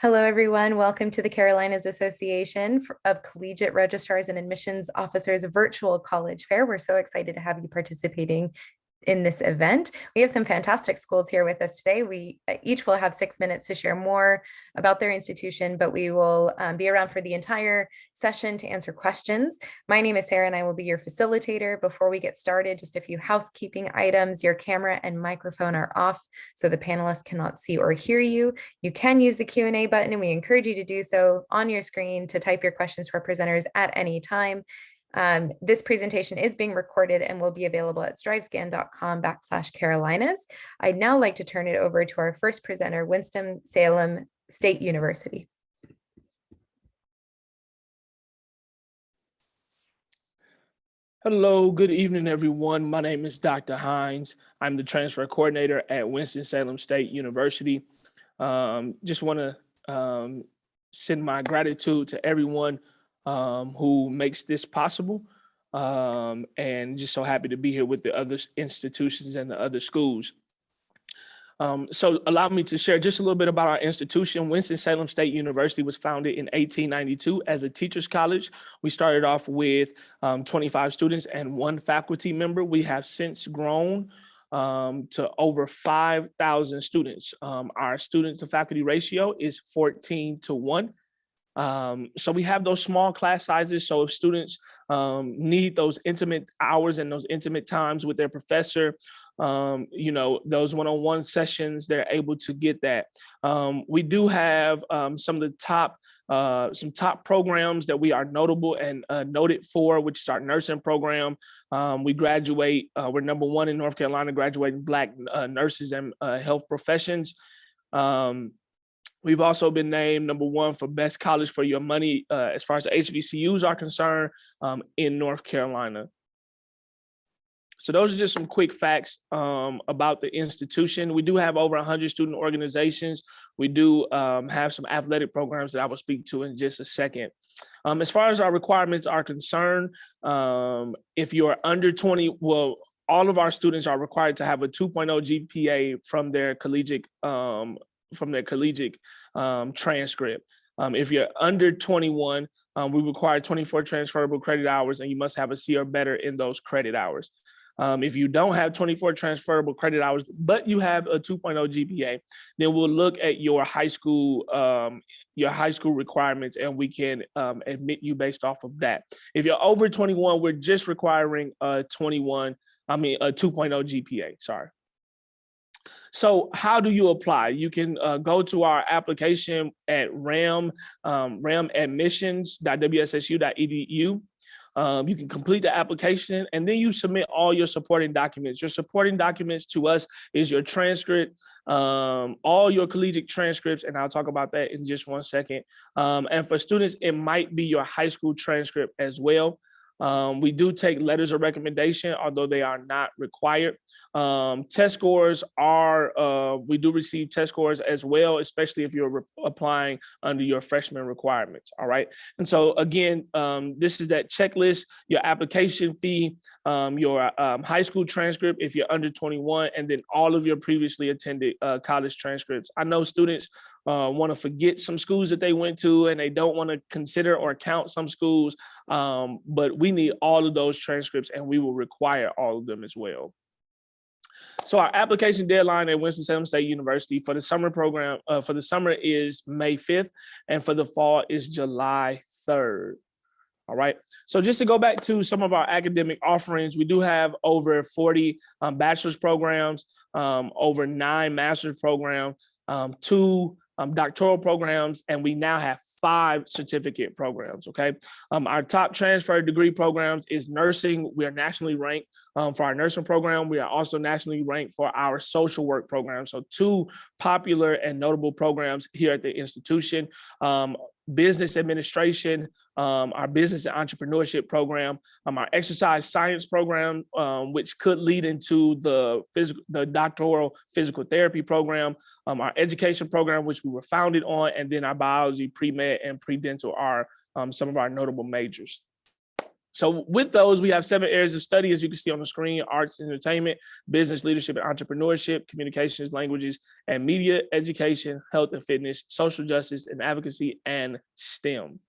Hello, everyone. Welcome to the Carolinas Association of Collegiate Registrars and Admissions Officers Virtual College Fair. We're so excited to have you participating in this event. We have some fantastic schools here with us today. We each will have 6 minutes to share more about their institution, but we will be around for the entire session to answer questions. My name is Sarah and I will be your facilitator. Before we get started, just a few housekeeping items. Your camera and microphone are off, so the panelists cannot see or hear you. You can use the Q&A button, and we encourage you to do so on your screen to type your questions to our presenters at any time. This presentation is being recorded and will be available at strivescan.com/Carolinas. I'd now like to turn it over to our first presenter, Winston-Salem State University. Hello, good evening, everyone. My name is Dr. Hines. I'm the transfer coordinator at Winston-Salem State University. Just want to send my gratitude to everyone who makes this possible, and just so happy to be here with the other institutions and the other schools. So allow me to share just a little bit about our institution. Winston-Salem State University was founded in 1892 as a teacher's college. We started off with 25 students and 1 faculty member. We have since grown to over 5,000 students. Our student to faculty ratio is 14:1. So we have those small class sizes. So if students need those intimate hours and those intimate times with their professor, those one-on-one sessions, they're able to get that. We do have some of the top programs that we are notable and noted for, which is our nursing program. We graduate, we're #1 in North Carolina, graduating Black nurses and health professions. We've also been named #1 for best college for your money as far as the HBCUs are concerned in North Carolina. So those are just some quick facts about the institution. We do have over 100 student organizations. We do have some athletic programs that I will speak to in just a second. As far as our requirements are concerned, if you're under 20, well, all of our students are required to have a 2.0 GPA from their collegiate transcript. If you're under 21, we require 24 transferable credit hours, and you must have a C or better in those credit hours. If you don't have 24 transferable credit hours, but you have a 2.0 GPA, then we'll look at your high school requirements, and we can admit you based off of that. If you're over 21, we're just requiring a 2.0 GPA, sorry. So how do you apply? You can go to our application at ramadmissions.wssu.edu. You can complete the application, and then you submit all your supporting documents. Your supporting documents to us is your transcript, all your collegiate transcripts, and I'll talk about that in just one second. And for students, it might be your high school transcript as well. We do take letters of recommendation, although they are not required. Test scores are, we do receive test scores as well, especially if you're applying under your freshman requirements, all right? And so again, this is that checklist, your application fee, your high school transcript if you're under 21, and then all of your previously attended college transcripts. I know students want to forget some schools that they went to, and they don't want to consider or count some schools, but we need all of those transcripts, and we will require all of them as well. So our application deadline at Winston-Salem State University for the summer program, for the summer is May 5th, and for the fall is July 3rd. All right. So just to go back to some of our academic offerings, we do have over 40 bachelor's programs, over 9 master's programs, 2 doctoral programs, and we now have 5 certificate programs, okay? Our top transfer degree programs is nursing. We are nationally ranked for our nursing program. We are also nationally ranked for our social work program. So 2 popular and notable programs here at the institution. Business administration, our business and entrepreneurship program, our exercise science program, which could lead into the doctoral physical therapy program, our education program, which we were founded on, and then our biology, pre-med, and pre-dental are some of our notable majors. So with those, we have 7 areas of study, as you can see on the screen: arts, entertainment, business, leadership and entrepreneurship, communications, languages and media, education, health and fitness, social justice and advocacy, and STEM.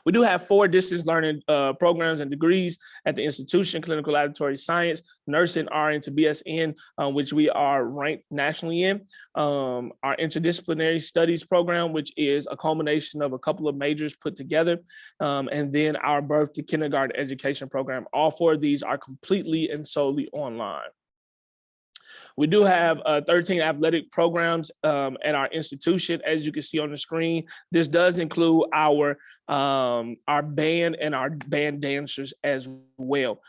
We do have 4 distance learning programs and degrees at the institution: clinical laboratory science, nursing, RN to BSN, which we are ranked nationally in. Our interdisciplinary studies program, which is a culmination of a couple of majors put together. And then our birth to kindergarten education program. All 4 of these are completely and solely online. We do have 13 athletic programs at our institution, as you can see on the screen. This does include our band and our band dancers as well.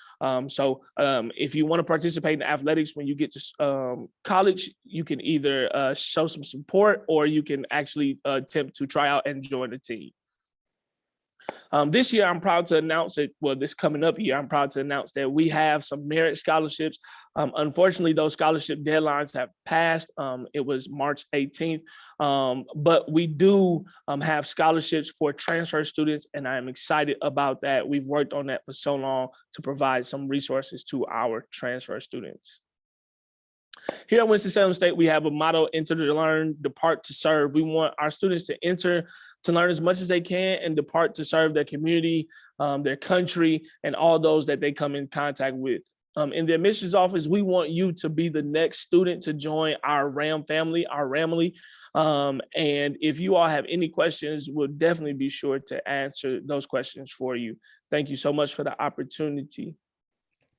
So if you want to participate in athletics when you get to college, you can either show some support, or you can actually attempt to try out and join the team. This year, I'm proud to announce it. Well, this coming up year, I'm proud to announce that we have some merit scholarships. Unfortunately, those scholarship deadlines have passed. It was March 18th, but we do have scholarships for transfer students, and I'm excited about that. We've worked on that for so long to provide some resources to our transfer students. Here at Winston-Salem State, we have a motto: enter to learn, depart to serve. We want our students to enter to learn as much as they can and depart to serve their community, their country, and all those that they come in contact with. In the admissions office, we want you to be the next student to join our RAM family, our Ramily. And if you all have any questions, we'll definitely be sure to answer those questions for you. Thank you so much for the opportunity.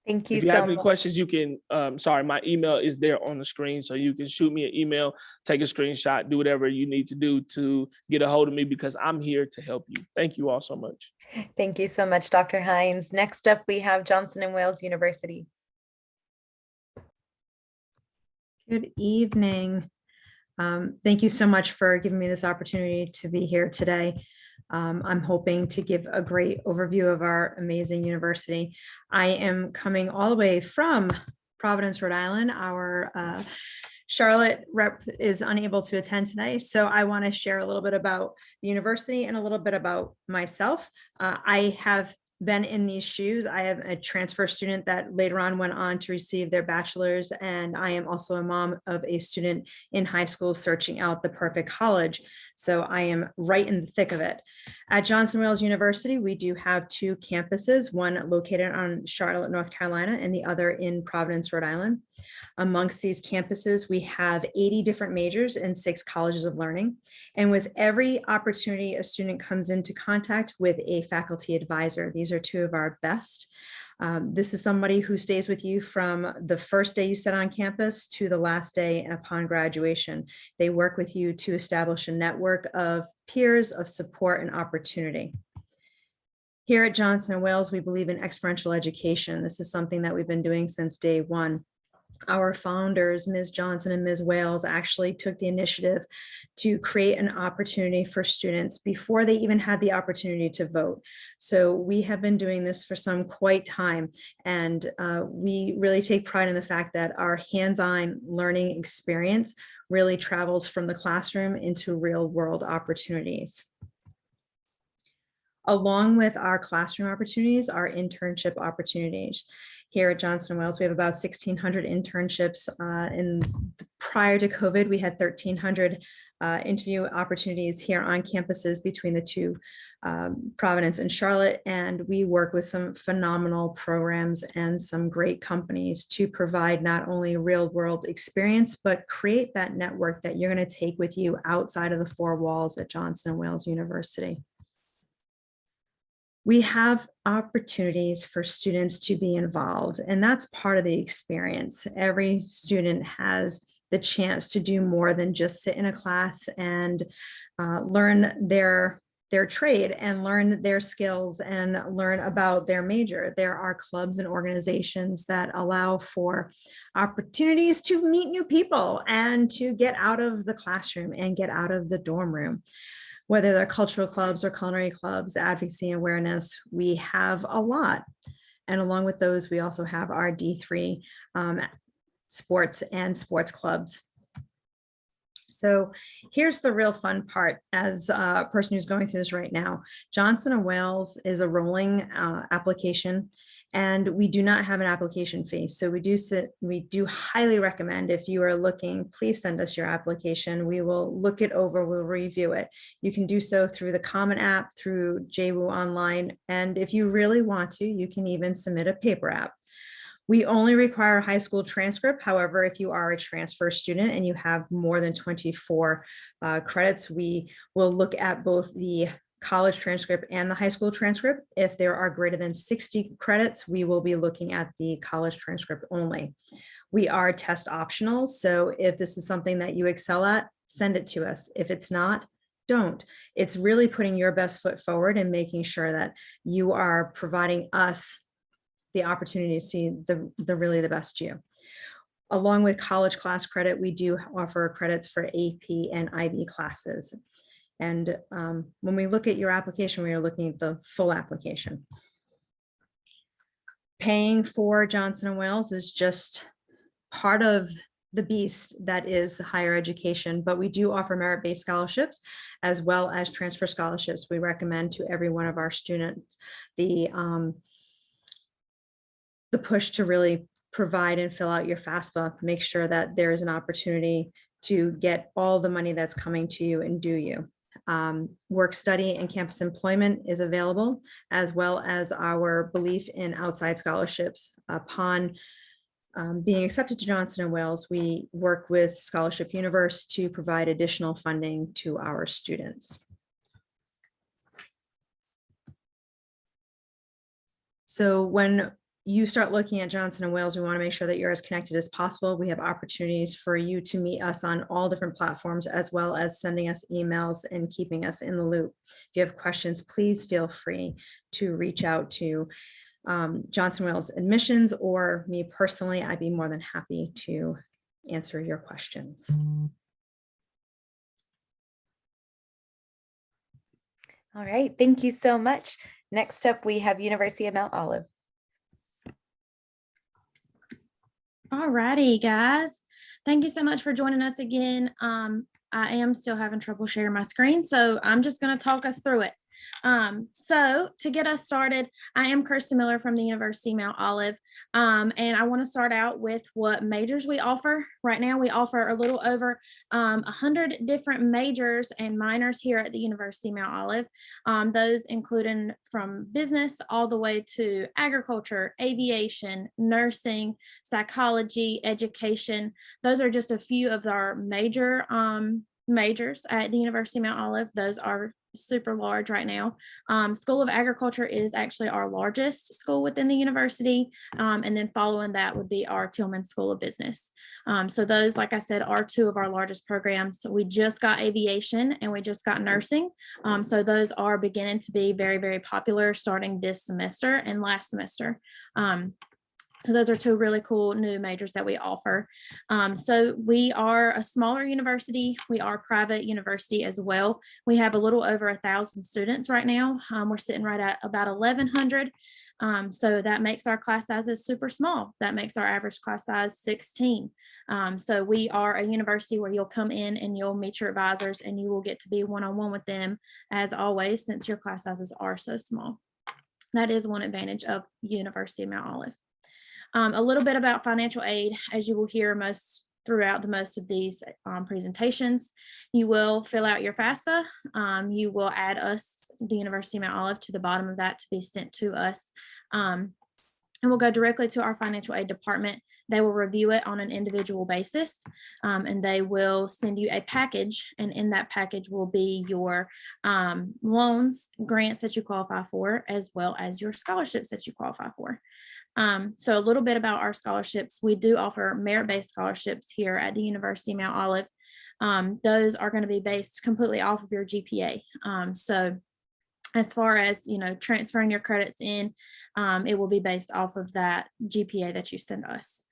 Thank you If you so have any much. questions, you can, my email is there on the screen, so you can shoot me an email, take a screenshot, do whatever you need to do to get a hold of me, because I'm here to help you. Thank you all so much. Thank you so much, Dr. Hines. Next up, we have Johnson & Wales University. Good evening. Thank you so much for giving me this opportunity to be here today. I'm hoping to give a great overview of our amazing university. I am coming all the way from Providence, Rhode Island. Our Charlotte rep is unable to attend today, so I want to share a little bit about the university and a little bit about myself. I have been in these shoes. I am a transfer student that later on went on to receive their bachelor's, and I am also a mom of a student in high school searching out the perfect college. So I am right in the thick of it. At Johnson & Wales University, we do have 2 campuses, one located on Charlotte, North Carolina, and the other in Providence, Rhode Island. Amongst these campuses, we have 80 different majors and 6 colleges of learning. And with every opportunity, a student comes into contact with a faculty advisor. These are 2 of our best. This is somebody who stays with you from the first day you set on campus to the last day upon graduation. They work with you to establish a network of peers, of support and opportunity. Here at Johnson & Wales, we believe in experiential education. This is something that we've been doing since day one. Our founders, Ms. Johnson and Ms. Wales, actually took the initiative to create an opportunity for students before they even had the opportunity to vote. So we have been doing this for some quite time, and we really take pride in the fact that our hands-on learning experience really travels from the classroom into real-world opportunities. Along with our classroom opportunities, our internship opportunities. Here at Johnson & Wales, we have about 1,600 internships. Prior to COVID, we had 1,300 interview opportunities here on campuses between the 2, Providence and Charlotte. And we work with some phenomenal programs and some great companies to provide not only real world experience, but create that network that you're going to take with you outside of the 4 walls at Johnson & Wales University. We have opportunities for students to be involved, and that's part of the experience. Every student has the chance to do more than just sit in a class and learn their trade and learn their skills and learn about their major. There are clubs and organizations that allow for opportunities to meet new people and to get out of the classroom and get out of the dorm room. Whether they're cultural clubs or culinary clubs, advocacy awareness, we have a lot. And along with those, we also have our D3 sports and sports clubs. So here's the real fun part as a person who's going through this right now. Johnson & Wales is a rolling application, and we do not have an application fee. So we do highly recommend, if you are looking, please send us your application. We will look it over, we'll review it. You can do so through the Common App, through JWU Online, and if you really want to, you can even submit a paper app. We only require a high school transcript. However, if you are a transfer student and you have more than 24 credits, we will look at both the college transcript and the high school transcript. If there are greater than 60 credits, we will be looking at the college transcript only. We are test optional, so if this is something that you excel at, send it to us. If it's not, don't. It's really putting your best foot forward and making sure that you are providing us the opportunity to see the really the best you. Along with college class credit, we do offer credits for AP and IB classes. And when we look at your application, we are looking at the full application. Paying for Johnson & Wales is just part of the beast that is higher education, but we do offer merit-based scholarships as well as transfer scholarships. We recommend to every one of our students the push to really provide and fill out your FAFSA, make sure that there is an opportunity to get all the money that's coming to you and do you. Work study and campus employment is available, as well as our belief in outside scholarships. Upon being accepted to Johnson & Wales, we work with Scholarship Universe to provide additional funding to our students. So when you start looking at Johnson & Wales, we want to make sure that you're as connected as possible. We have opportunities for you to meet us on all different platforms, as well as sending us emails and keeping us in the loop. If you have questions, please feel free to reach out to Johnson & Wales admissions or me personally. I'd be more than happy to answer your questions. All right, thank you so much. Next up, we have University of Mount Olive. All righty, guys. Thank you so much for joining us again. I am still having trouble sharing my screen, so I'm just going to talk us through it. So to get us started, I am Kirsten Miller from the University of Mount Olive, and I want to start out with what majors we offer. Right now, we offer a little over 100 different majors and minors here at the University of Mount Olive. Those including from business all the way to agriculture, aviation, nursing, psychology, education. Those are just a few of our major majors at the University of Mount Olive. Those are super large right now. School of Agriculture is actually our largest school within the university. And then following that would be our Tillman School of Business. So those, like I said, are two of our largest programs. So we just got aviation and we just got nursing. So those are beginning to be very, very popular starting this semester and last semester. So those are two really cool new majors that we offer. So we are a smaller university. We are a private university as well. We have a little over 1,000 students right now. We're sitting right at about 1,100. So that makes our class sizes super small. That makes our average class size 16. So we are a university where you'll come in and you'll meet your advisors and you will get to be one-on-one with them as always, since your class sizes are so small. That is one advantage of University of Mount Olive. A little bit about financial aid, as you will hear throughout most of these presentations. You will fill out your FAFSA. You will add us, the University of Mount Olive, to the bottom of that to be sent to us. And we'll go directly to our financial aid department. They will review it on an individual basis, and they will send you a package. And in that package will be your loans, grants that you qualify for, as well as your scholarships that you qualify for. So a little bit about our scholarships. We do offer merit-based scholarships here at the University of Mount Olive. Those are going to be based completely off of your GPA. So as far as, transferring your credits in, it will be based off of that GPA that you send us.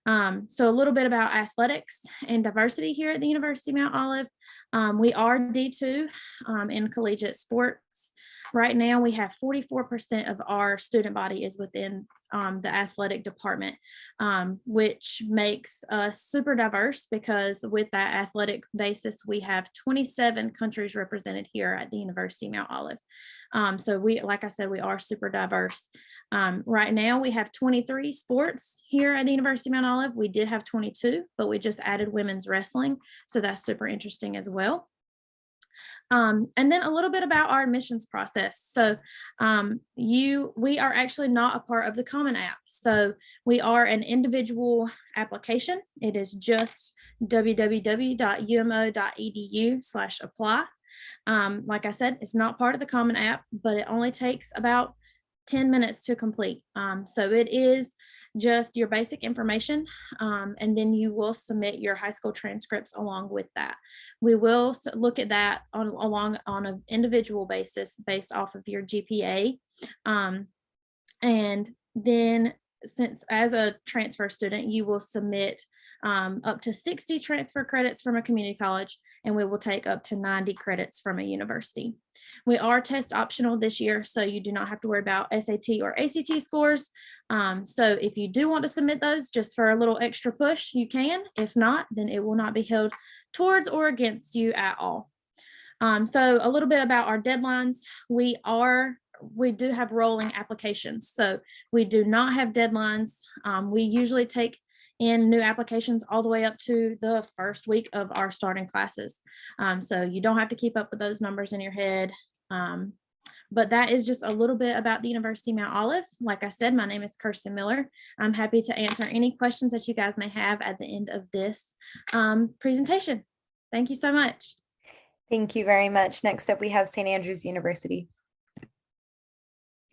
So a little bit about athletics and diversity here at the University of Mount Olive. We are D2 in collegiate sports. Right now, we have 44% of our student body is within the athletic department, which makes us super diverse because with that athletic basis, we have 27 countries represented here at the University of Mount Olive. So we, like I said, we are super diverse. Right now, we have 23 sports here at the University of Mount Olive. We did have 22, but we just added women's wrestling. So that's super interesting as well. And then a little bit about our admissions process. So we are actually not a part of the Common App. So we are an individual application. It is just www.umo.edu/apply. Like I said, it's not part of the Common App, but it only takes about 10 minutes to complete. So it is just your basic information, and then you will submit your high school transcripts along with that. We will look at that on an individual basis based off of your GPA. And then since as a transfer student, you will submit up to 60 transfer credits from a community college, and we will take up to 90 credits from a university. We are test optional this year, so you do not have to worry about SAT or ACT scores. So if you do want to submit those just for a little extra push, you can. If not, then it will not be held towards or against you at all. So a little bit about our deadlines. We do have rolling applications, so we do not have deadlines. We usually take in new applications all the way up to the first week of our starting classes. So you don't have to keep up with those numbers in your head. But that is just a little bit about the University of Mount Olive. Like I said, my name is Kirsten Miller. I'm happy to answer any questions that you guys may have at the end of this presentation. Thank you so much. Thank you very much. Next up, we have St. Andrews University.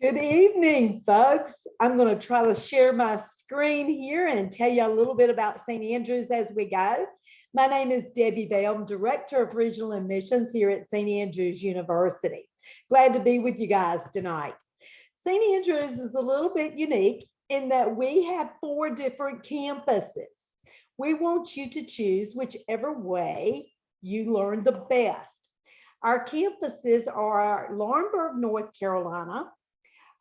Good evening, folks. I'm going to try to share my screen here and tell you a little bit about St. Andrews as we go. My name is Debbie Bell. I'm Director of Regional Admissions here at St. Andrews University. Glad to be with you guys tonight. St. Andrews is a little bit unique in that we have 4 different campuses. We want you to choose whichever way you learn the best. Our campuses are Laurinburg, North Carolina.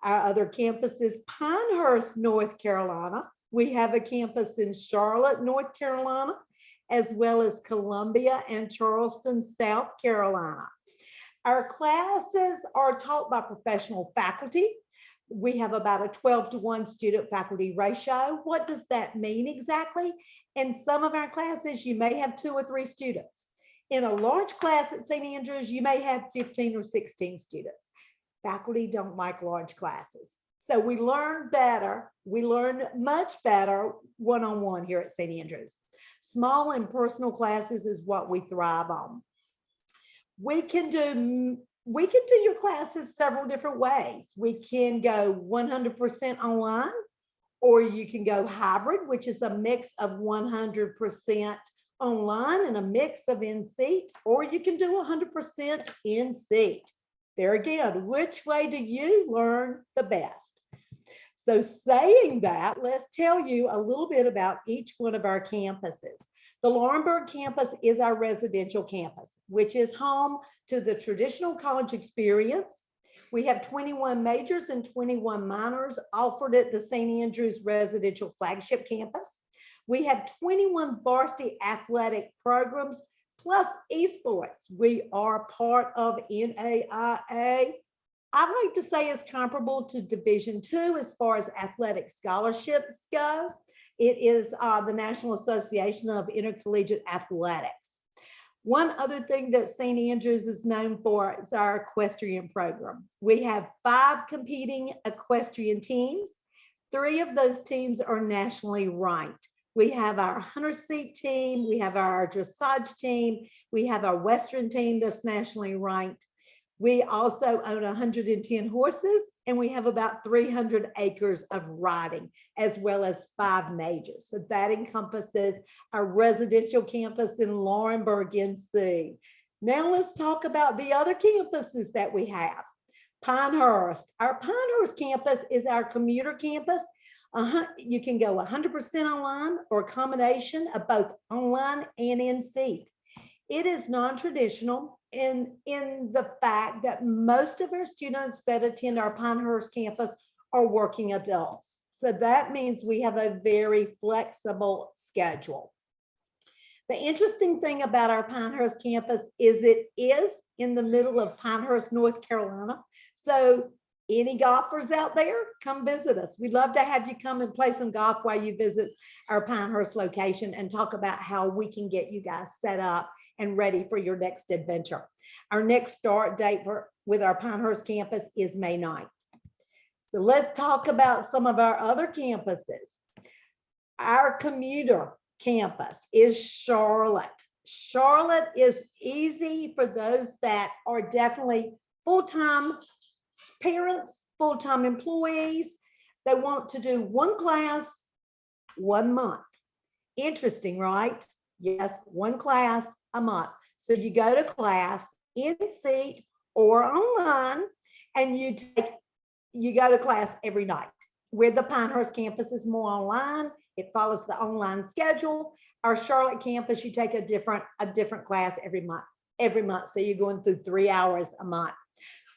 Our other campus is Pinehurst, North Carolina. We have a campus in Charlotte, North Carolina, as well as Columbia and Charleston, South Carolina. Our classes are taught by professional faculty. We have about a 12-to-1 student-faculty ratio. What does that mean exactly? In some of our classes, you may have 2 or 3 students. In a large class at St. Andrews, you may have 15 or 16 students. Faculty don't like large classes. So we learn better. We learn much better one-on-one here at St. Andrews. Small and personal classes is what we thrive on. We can do your classes several different ways. We can go 100% online, or you can go hybrid, which is a mix of 100% online and a mix of in-seat, or you can do 100% in-seat. There again, which way do you learn the best? So saying that, let's tell you a little bit about each one of our campuses. The Laurinburg campus is our residential campus, which is home to the traditional college experience. We have 21 majors and 21 minors offered at the St. Andrews residential flagship campus. We have 21 varsity athletic programs plus esports. We are part of NAIA. I like to say it's comparable to Division II as far as athletic scholarships go. It is the National Association of Intercollegiate Athletics. One other thing that St. Andrews is known for is our equestrian program. We have 5 competing equestrian teams. 3 of those teams are nationally ranked. We have our hunter seat team, we have our dressage team, we have our Western team that's nationally ranked. We also own 110 horses, and we have about 300 acres of riding, as well as 5 majors. So that encompasses our residential campus in Laurinburg, NC. Now let's talk about the other campuses that we have. Pinehurst. Our Pinehurst campus is our commuter campus. You can go 100% online or a combination of both online and in seat. It is non-traditional in the fact that most of our students that attend our Pinehurst campus are working adults. So that means we have a very flexible schedule. The interesting thing about our Pinehurst campus is it is in the middle of Pinehurst, North Carolina. So any golfers out there, come visit us. We'd love to have you come and play some golf while you visit our Pinehurst location and talk about how we can get you guys set up and ready for your next adventure. Our next start date with our Pinehurst campus is May 9th. So let's talk about some of our other campuses. Our commuter campus is Charlotte. Charlotte is easy for those that are definitely full-time parents, full-time employees. They want to do one class, 1 month. Interesting, right? Yes, one class a month. So you go to class in seat or online, and you go to class every night. Where the Pinehurst campus is more online, it follows the online schedule. Our Charlotte campus, you take a different class every month. So you're going through 3 hours a month.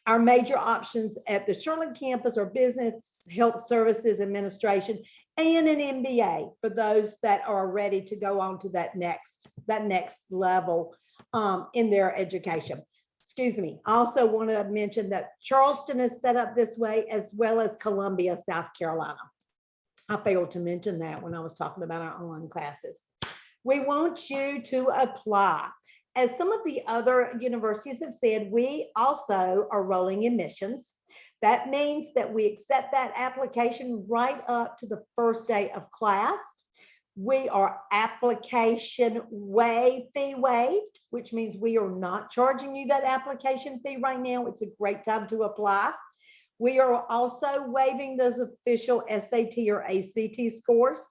Our major options at the Charlotte campus are business, health services, administration, and an MBA for those that are ready to go on to that next level in their education. Excuse me. I also want to mention that Charleston is set up this way, as well as Columbia, South Carolina. I failed to mention that when I was talking about our online classes. We want you to apply. As some of the other universities have said, we also are rolling admissions. That means that we accept that application right up to the first day of class. We are application fee waived, which means we are not charging you that application fee right now. It's a great time to apply. We are also waiving those official SAT or ACT scores,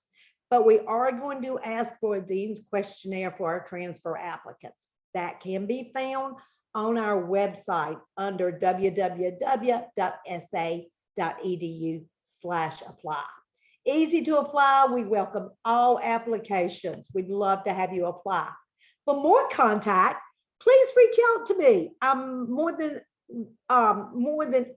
but we are going to ask for a dean's questionnaire for our transfer applicants. That can be found on our website under www.sa.edu/apply. Easy to apply. We welcome all applications. We'd love to have you apply. For more contact, please reach out to me. I'm more than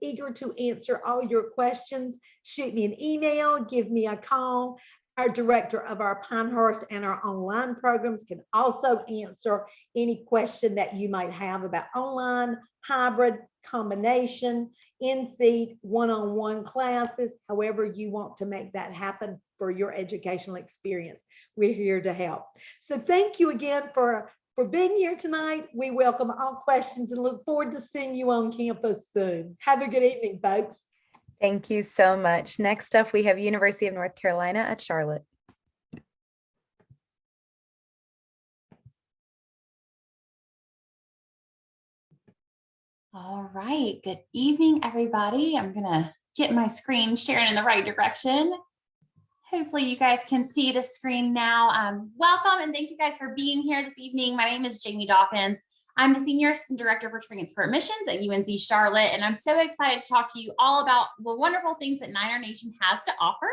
eager to answer all your questions. Shoot me an email, give me a call. Our director of our Pinehurst and our online programs can also answer any question that you might have about online, hybrid, combination, in-seat, one-on-one classes, however you want to make that happen for your educational experience. We're here to help. So thank you again for being here tonight. We welcome all questions and look forward to seeing you on campus soon. Have a good evening, folks. Thank you so much. Next up, we have University of North Carolina at Charlotte. All right, good evening, everybody. I'm gonna get my screen sharing in the right direction. Hopefully you guys can see the screen now. Welcome and thank you guys for being here this evening. My name is Jamie Dawkins. I'm the Senior Assistant Director for Transfer Admissions at UNC Charlotte, and I'm so excited to talk to you all about the wonderful things that Niner Nation has to offer.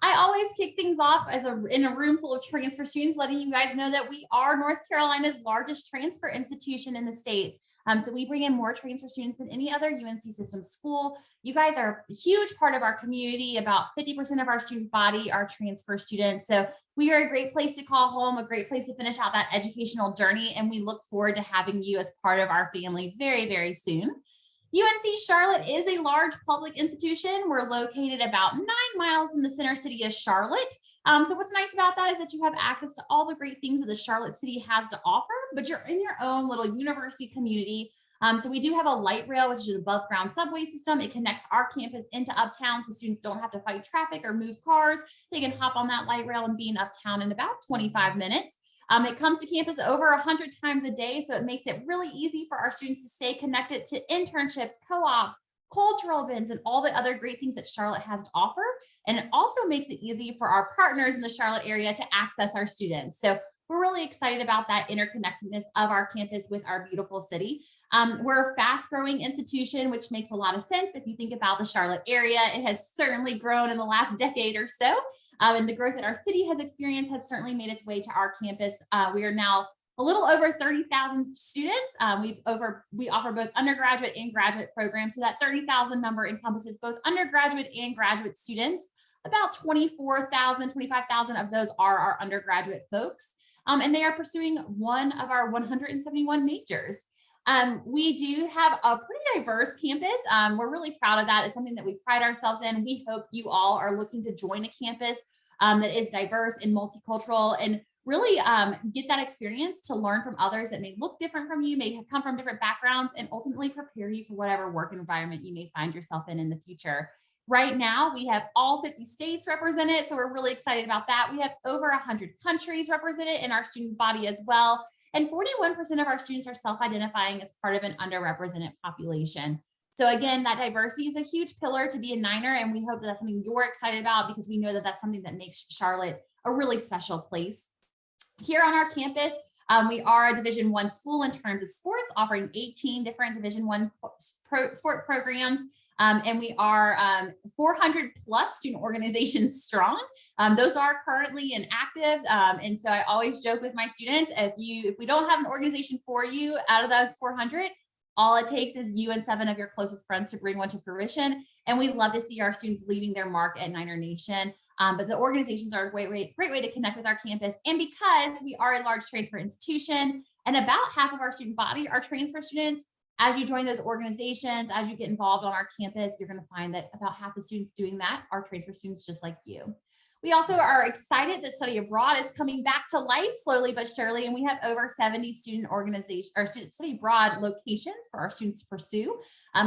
I always kick things off in a room full of transfer students, letting you guys know that we are North Carolina's largest transfer institution in the state. So we bring in more transfer students than any other UNC system school. You guys are a huge part of our community. About 50% of our student body are transfer students. So we are a great place to call home, a great place to finish out that educational journey. And we look forward to having you as part of our family very, very soon. UNC Charlotte is a large public institution. We're located about 9 miles from the center city of Charlotte. So what's nice about that is that you have access to all the great things that the Charlotte city has to offer, but you're in your own little university community. So we do have a light rail, which is an above ground subway system. It connects our campus into uptown, so students don't have to fight traffic or move cars. They can hop on that light rail and be in uptown in about 25 minutes. It comes to campus over 100 times a day, so it makes it really easy for our students to stay connected to internships, co-ops, cultural events, and all the other great things that Charlotte has to offer. And it also makes it easy for our partners in the Charlotte area to access our students. So we're really excited about that interconnectedness of our campus with our beautiful city. We're a fast growing institution, which makes a lot of sense. If you think about the Charlotte area, it has certainly grown in the last decade or so. And the growth that our city has experienced has certainly made its way to our campus. We are now a little over 30,000 students. We offer both undergraduate and graduate programs. So that 30,000 number encompasses both undergraduate and graduate students. About 24,000, 25,000 of those are our undergraduate folks. And they are pursuing one of our 171 majors. We do have a pretty diverse campus. We're really proud of that. It's something that we pride ourselves in. We hope you all are looking to join a campus that is diverse and multicultural, and really get that experience to learn from others that may look different from you, may have come from different backgrounds, and ultimately prepare you for whatever work environment you may find yourself in the future. Right now, we have all 50 states represented, so we're really excited about that. We have over 100 countries represented in our student body as well. And 41% of our students are self-identifying as part of an underrepresented population. So again, that diversity is a huge pillar to be a Niner, and we hope that that's something you're excited about, because we know that that's something that makes Charlotte a really special place. Here on our campus, we are a Division I school in terms of sports, offering 18 different Division I sport programs. And we are 400 plus student organizations strong. Those are currently inactive. And so I always joke with my students, if we don't have an organization for you out of those 400, all it takes is you and 7 of your closest friends to bring one to fruition. And we love to see our students leaving their mark at Niner Nation. But the organizations are a great way to connect with our campus. And because we are a large transfer institution and about half of our student body are transfer students, as you join those organizations, as you get involved on our campus, you're going to find that about half the students doing that are transfer students just like you. We also are excited that study abroad is coming back to life slowly but surely, and we have over 70 student study abroad locations for our students to pursue.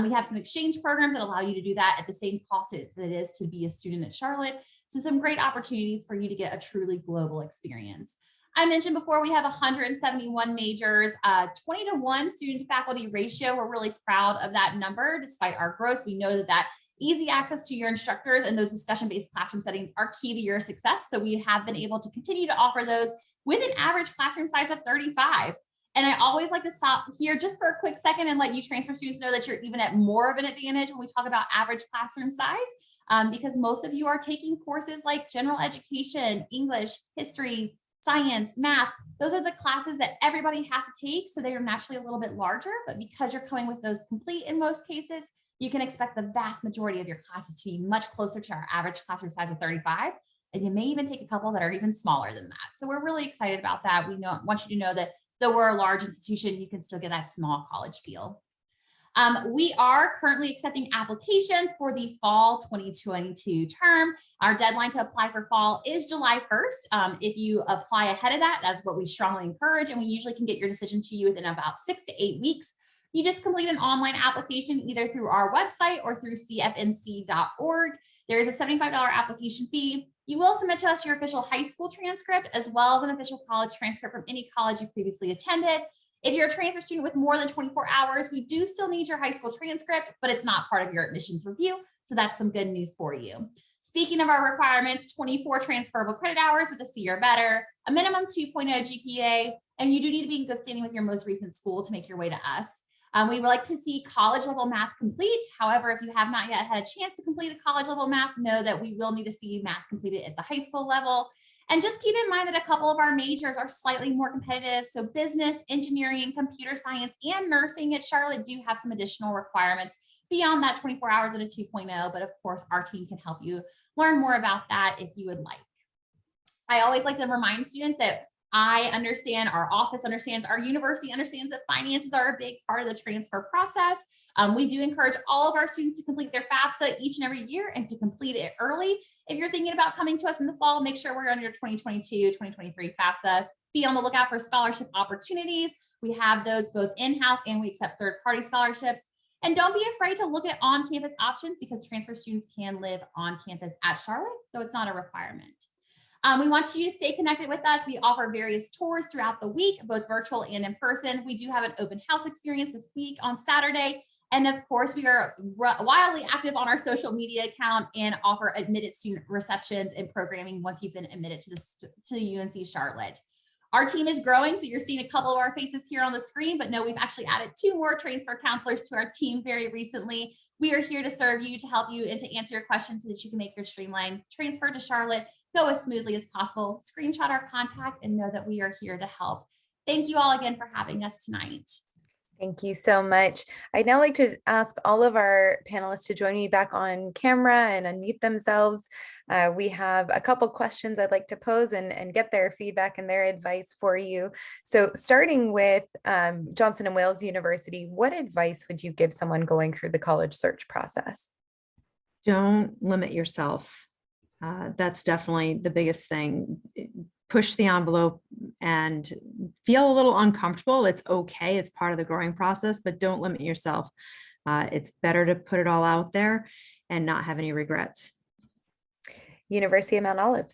We have some exchange programs that allow you to do that at the same cost as it is to be a student at Charlotte. So some great opportunities for you to get a truly global experience. I mentioned before, we have 171 majors, 20-to-1 student to faculty ratio. We're really proud of that number. Despite our growth, we know that easy access to your instructors and those discussion-based classroom settings are key to your success. So we have been able to continue to offer those with an average classroom size of 35. And I always like to stop here just for a quick second and let you transfer students know that you're even at more of an advantage when we talk about average classroom size, because most of you are taking courses like general education, English, history, science, math. Those are the classes that everybody has to take. So they are naturally a little bit larger, but because you're coming with those complete in most cases, you can expect the vast majority of your classes to be much closer to our average classroom size of 35. And you may even take a couple that are even smaller than that. So we're really excited about that. We want you to know that though we're a large institution, you can still get that small college feel. We are currently accepting applications for the fall 2022 term. Our deadline to apply for fall is July 1st. If you apply ahead of that, that's what we strongly encourage. And we usually can get your decision to you within about 6 to 8 weeks. You just complete an online application either through our website or through cfnc.org. There is a $75 application fee. You will submit to us your official high school transcript as well as an official college transcript from any college you previously attended. If you're a transfer student with more than 24 hours, we do still need your high school transcript, but it's not part of your admissions review. So that's some good news for you. Speaking of our requirements, 24 transferable credit hours with a C or better, a minimum 2.0 GPA, and you do need to be in good standing with your most recent school to make your way to us. We would like to see college level math complete. However, if you have not yet had a chance to complete a college level math, know that we will need to see math completed at the high school level. And just keep in mind that a couple of our majors are slightly more competitive. So business, engineering, computer science, and nursing at Charlotte do have some additional requirements beyond that 24 hours at a 2.0. But of course, our team can help you learn more about that if you would like. I always like to remind students that I understand, our office understands, our university understands that finances are a big part of the transfer process. We do encourage all of our students to complete their FAFSA each and every year and to complete it early. If you're thinking about coming to us in the fall, make sure we're on your 2022, 2023 FAFSA. Be on the lookout for scholarship opportunities. We have those both in-house and we accept third-party scholarships. And don't be afraid to look at on-campus options because transfer students can live on campus at Charlotte, so it's not a requirement. We want you to stay connected with us. We offer various tours throughout the week, both virtual and in person. We do have an open house experience this week on Saturday. And of course, we are wildly active on our social media account and offer admitted student receptions and programming once you've been admitted to the UNC Charlotte. Our team is growing, so you're seeing a couple of our faces here on the screen, but no, we've actually added 2 more transfer counselors to our team very recently. We are here to serve you, to help you, and to answer your questions so that you can make your streamlined transfer to Charlotte go as smoothly as possible. Screenshot our contact and know that we are here to help. Thank you all again for having us tonight. Thank you so much. I'd now like to ask all of our panelists to join me back on camera and unmute themselves. We have a couple questions I'd like to pose and get their feedback and their advice for you. So starting with Johnson & Wales University, what advice would you give someone going through the college search process? Don't limit yourself. That's definitely the biggest thing. Push the envelope and feel a little uncomfortable. It's okay. It's part of the growing process, but don't limit yourself. It's better to put it all out there and not have any regrets. University of Mount Olive.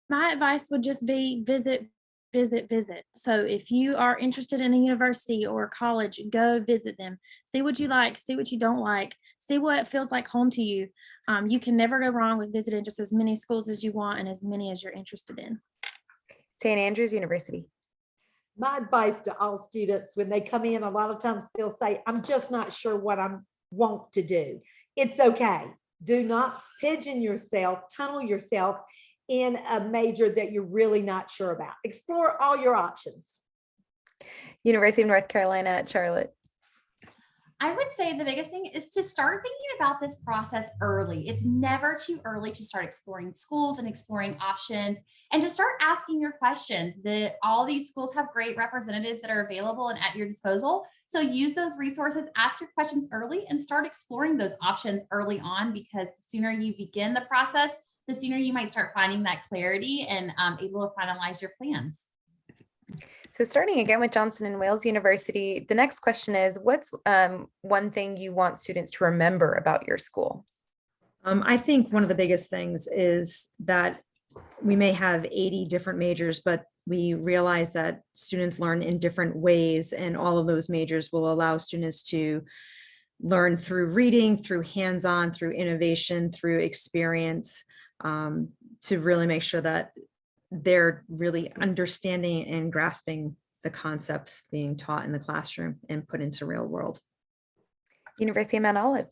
My advice would just be visit. So if you are interested in a university or college, go visit them. See what you like, see what you don't like, see what feels like home to you. You can never go wrong with visiting just as many schools as you want and as many as you're interested in. St. Andrews University. My advice to all students when they come in, a lot of times they'll say, I'm just not sure what I want to do. It's okay. Do not pigeon yourself, tunnel yourself in a major that you're really not sure about. Explore all your options. University of North Carolina at Charlotte. I would say the biggest thing is to start thinking about this process early. It's never too early to start exploring schools and exploring options and to start asking your questions. All these schools have great representatives that are available and at your disposal. So use those resources, ask your questions early and start exploring those options early on, because the sooner you begin the process, the sooner you might start finding that clarity and able to finalize your plans. So starting again with Johnson & Wales University, the next question is, what's one thing you want students to remember about your school? I think one of the biggest things is that we may have 80 different majors, but we realize that students learn in different ways, and all of those majors will allow students to learn through reading, through hands-on, through innovation, through experience, to really make sure that they're really understanding and grasping the concepts being taught in the classroom and put into real world. University of Mount Olive.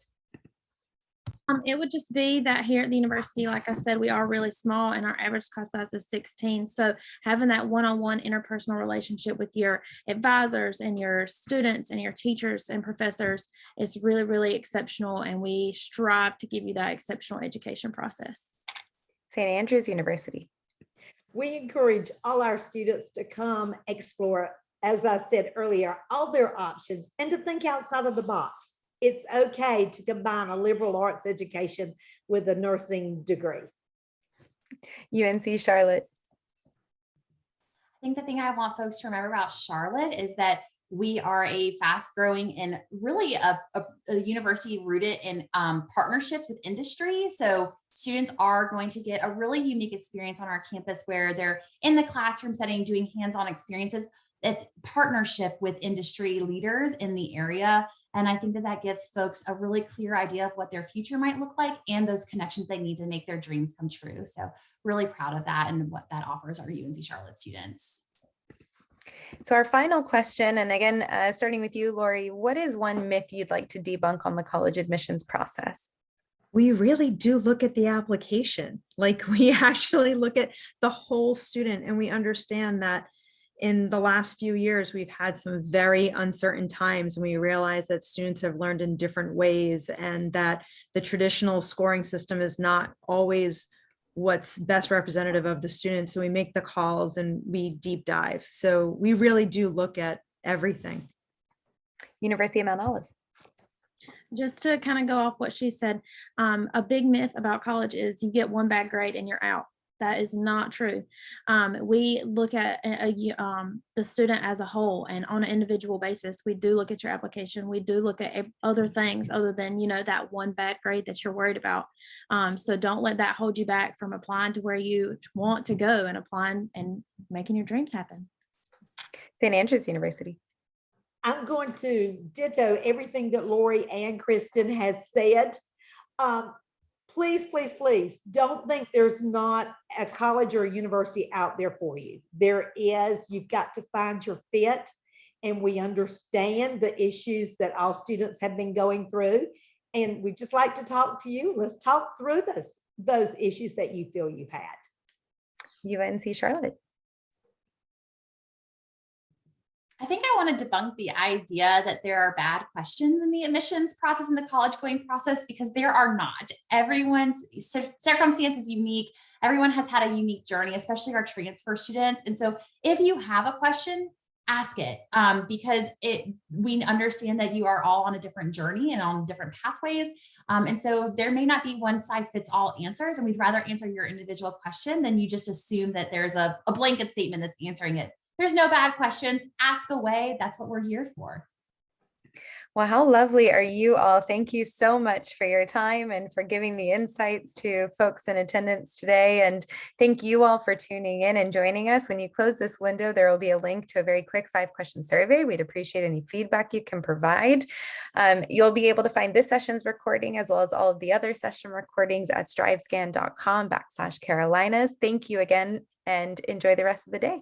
It would just be that here at the university, like I said, we are really small and our average class size is 16. So having that one-on-one interpersonal relationship with your advisors and your students and your teachers and professors is really, really exceptional. And we strive to give you that exceptional education process. St. Andrews University. We encourage all our students to come explore, as I said earlier, all their options and to think outside of the box. It's okay to combine a liberal arts education with a nursing degree. UNC Charlotte. I think the thing I want folks to remember about Charlotte is that we are a fast growing and really a university rooted in partnerships with industry. So students are going to get a really unique experience on our campus where they're in the classroom setting, doing hands-on experiences. It's partnership with industry leaders in the area. And I think that that gives folks a really clear idea of what their future might look like and those connections they need to make their dreams come true. So really proud of that and what that offers our UNC Charlotte students. So our final question, and again, starting with you, Lori, what is one myth you'd like to debunk on the college admissions process? We really do look at the application. Like, we actually look at the whole student, and we understand that in the last few years, we've had some very uncertain times, and we realize that students have learned in different ways and that the traditional scoring system is not always what's best representative of the students. So we make the calls and we deep dive. So we really do look at everything. University of Mount Olive. Just to kind of go off what she said, a big myth about college is you get one bad grade and you're out. That is not true. We look at the student as a whole and on an individual basis. We do look at your application. We do look at other things other than, that one bad grade that you're worried about. So don't let that hold you back from applying to where you want to go and applying and making your dreams happen. St. Andrews University. I'm going to ditto everything that Lori and Kristen has said. Please, please, please don't think there's not a college or a university out there for you. There is. You've got to find your fit, and we understand the issues that all students have been going through, and we just like to talk to you. Let's talk through those issues that you feel you've had. UNC Charlotte. I think I want to debunk the idea that there are bad questions in the admissions process, in the college going process, because there are not. Everyone's circumstance is unique. Everyone has had a unique journey, especially our transfer students. And so if you have a question, ask it, because we understand that you are all on a different journey and on different pathways. And so there may not be one size fits all answers, and we'd rather answer your individual question than you just assume that there's a blanket statement that's answering it. There's no bad questions. Ask away. That's what we're here for. Well, how lovely are you all? Thank you so much for your time and for giving the insights to folks in attendance today. And thank you all for tuning in and joining us. When you close this window, there will be a link to a very quick 5-question survey. We'd appreciate any feedback you can provide. You'll be able to find this session's recording as well as all of the other session recordings at strivescan.com/Carolinas. Thank you again and enjoy the rest of the day.